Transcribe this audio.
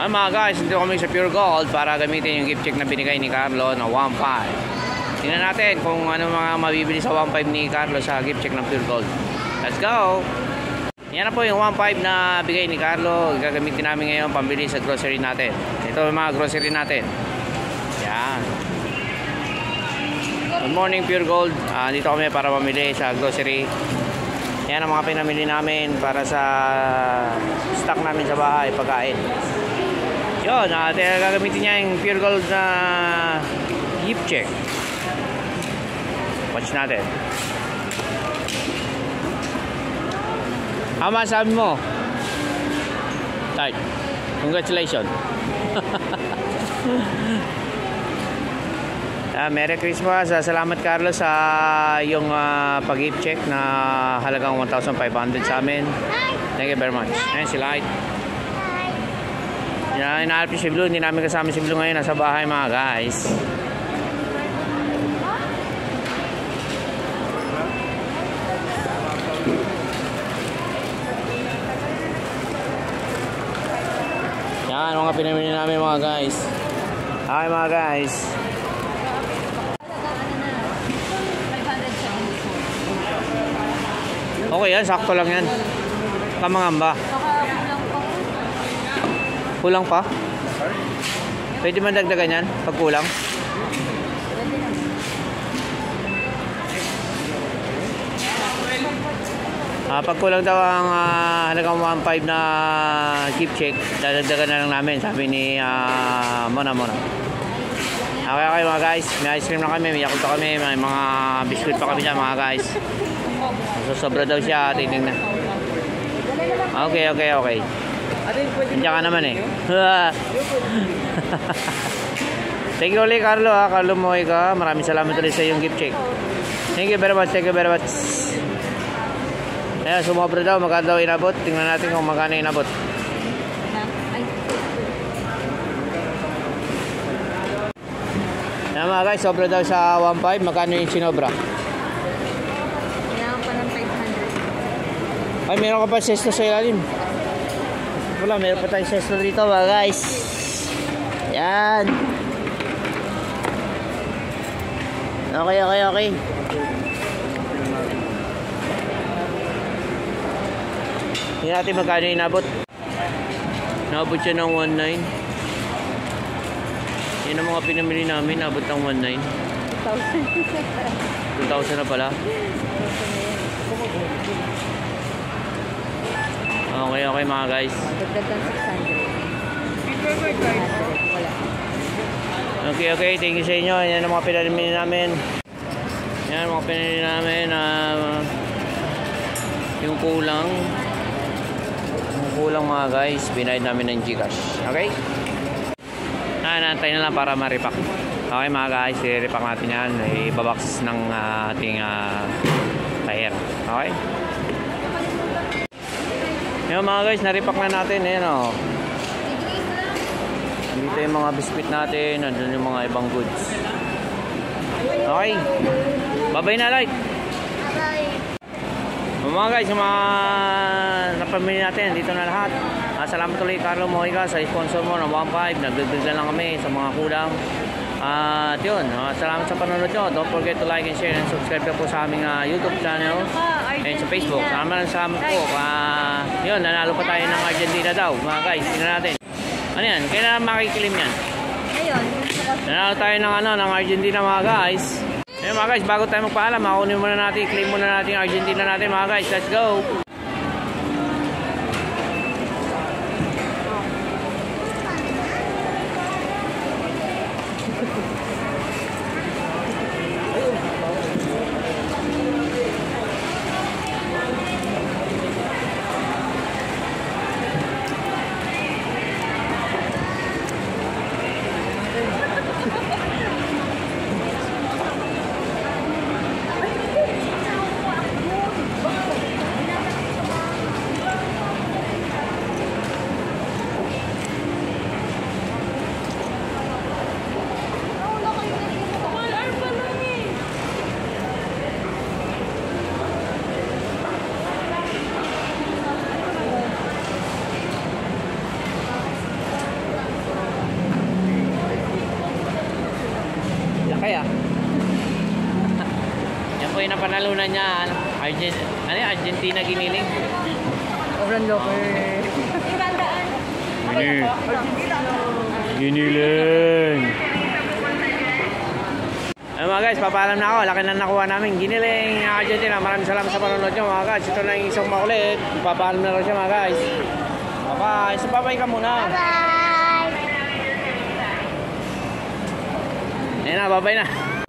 Ay mga guys, dito kami sa Pure Gold para gamitin yung gift check na binigay ni Carlo na 1.5. Tingnan natin kung ano mga mabibili sa 1.5 ni Carlo sa gift check ng Pure Gold. Let's go! Yan na po yung 1.5 na bigay ni Carlo. Gagamitin namin ngayon pambili sa grocery natin. Ito yung mga grocery natin. Yan. Good morning Pure Gold. Dito kami para mamili sa grocery. Yan ang mga pinamili namin para sa stock namin sa bahay, pagkain. Yun, gagamitin niya yung Pure Gold na gift check. Watch natin. Ama, sabi mo? Right. Congratulations. Merry Christmas. Salamat Carlo sa yung pag-gift check na halagang 1,500 sa amin. Thank you very much. Ayan si Light. Yan, inaarap si Blue. Hindi namin kasama si Blue ngayon. Nasa bahay mga guys. Yan, mga pinamili namin mga guys. Hi mga guys. Okay yan, sakto lang yan. Kamangamba. Kulang pa? Pwede man dagdagan yan pag kulang? Pag kulang daw ang halagang 1.5 na gift check, dadagdagan na lang namin, sabi ni Mona. Okay mga guys, may ice cream na kami, may yakult pa kami, may mga biskuit pa kami dyan mga guys. Sobra daw siya, titignan. Okay. Nandiyan ka naman eh. Thank you ulit Carlo ha. Carlo Moy ka. Maraming salamat ulit sa iyong gift check. Thank you very much. Ayan, sumobra daw. Magkano daw inabot? Tingnan natin kung magkano inabot. Ayan mga guys, sobra daw sa 1.5. Magkano yung sinobra? Ay, meron ka pa sesto sa ilalim. Wala, meron pa tayong sesto dito mga guys. Yan. Okay. Hindi natin magkano yung inabot. Nabot siya ng 1.9. Yan ang mga pinamili namin. Nabot ng 1.9. 2,000 na pala. Okay mga guys. Dagdagan 600. Okay. Thank you sa inyo. Yan ang mga pinamili namin. Yung kulang mga guys, binayad namin ng Gcash. Okay? Naantay na lang para ma-repack. Okay mga guys, i-repack natin yan. Ibabox ng ating tire. Okay? Yan mga guys, na-repack na natin. Ayan o. Dito yung mga biscuit natin. Nandun yung mga ibang goods. Okay? Bye-bye na, Light. Mga guys, yung mga napamili natin, dito na lahat. Salamat ulit Carlo Mojica sa sponsor mo ng 1.5. Nagdagdag lang kami sa mga kulang. At yun, salamat sa panonood nyo. Don't forget to like and share and subscribe po sa aming YouTube channel and sa Facebook. Salamat po. Yun, nanalo pa tayo ng Argentina daw. Mga guys, tingnan natin. Ano yan? Kailan makikilim yan? Ngayon. Nanalo tayo ng Argentina mga guys. Ayun mga guys, bago tayo magpaalam, makunin muna natin, claim muna natin yung Argentina natin mga guys. Let's go! yung napanalunan niya. Argentina giniling. Orlando ko Giniling. Ay mga guys, papaalam na ako. Laki na nakuha namin. Giniling Argentina. Maraming salamat sa panonood nyo mga guys. Ito na yung isang makulit. Papaalam na rin siya mga guys. Bye-bye. So bye-bye ka muna. Bye! Ayan na, bye-bye na.